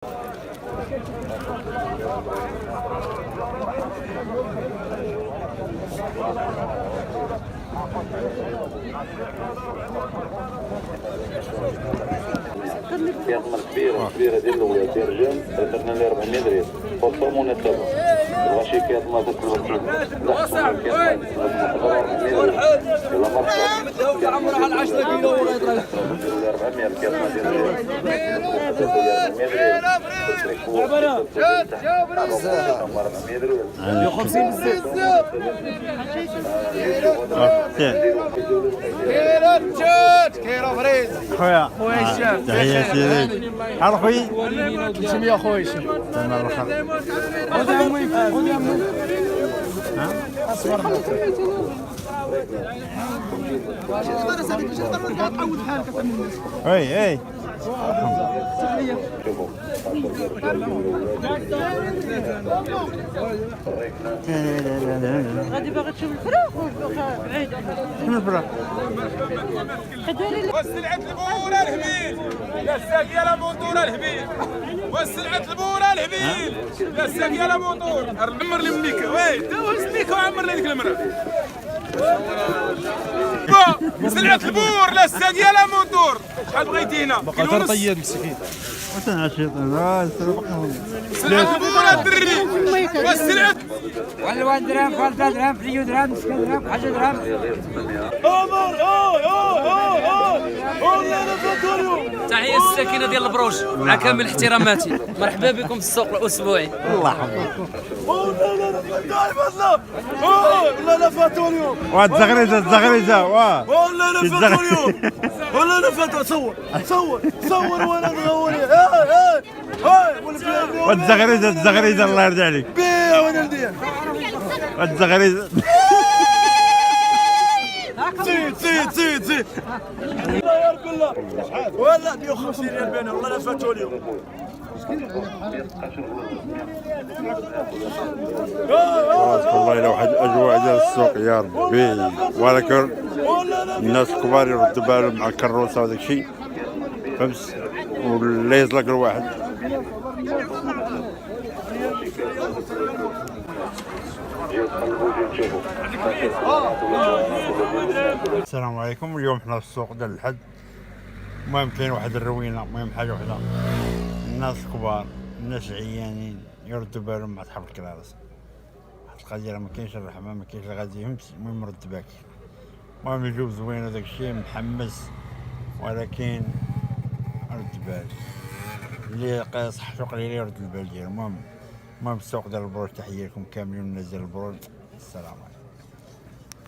كيضمن كبيره ديال الولاد ديال الرجال درنا ليه 400 ريال فوق مناسبه الغاشي كيضمن داك الوقت واسع كيضمن 400 ريال عمرها على 10 كيلو 400 كيضمن ديال 50 بزاف كيلو فريز خويا خويا هشام تحياتي ليك عرفي سميه خويا هشام تمام الخير خذ يا عمي خذ يا عمي اصبر اي غادي باغي تشوف الفراخ بعيد شنو الفراخ؟ والسلعة البورة الهبيل يا الساقية لا موطور الهبيل والسلعة البورة الهبيل يا الساقية لا موطور عمر لي منيك وي توا سنيك وعمر لي ديك المرة سلعة البور لا الساقية لا موطور شحال بغيتي هنا؟ بقى طيب مسكين وتنعشيط سلعة البور الدري والسلعة والوان درهم 3 درهم 3 درهم 6 درهم 10 درهم عمر تحية الساكنة ديال البروج مع كامل احتراماتي. مرحبا بكم في السوق الأسبوعي. الله يحفظك لا فاتوا اليوم واد الزغريزه واه والله انا فاتوا اليوم والله انا فاتوا صور وانا نغوري هاي واد الزغريزه الله يرضي عليك بيع وانا ندير واد الزغريزه زيد الله يا رب الله والله 150 ريال بينا والله لا فاتوا اليوم والله لو واحد الاجواء ديال السوق يا ربي ولكن الناس الكبار يردوا بالهم مع الكروسه وداك الشيء فهمت ولا يزلق الواحد. السلام عليكم. اليوم حنا في السوق ديال الحد. المهم كاين واحد الروينه، المهم حاجه وحده، الناس الكبار الناس عيانين يردوا بالهم مع صحاب الكرارس. القضيه ما كاينش الرحمه ما كاينش الغادي يهمت. المهم رد باك. المهم الجو زوين وداك الشيء محمس ولكن رد بال اللي لقى صحته قليله يرد البال ديالو. المهم السوق ديال البروج تحيه لكم كاملين الناس ديال البروج. السلام عليكم.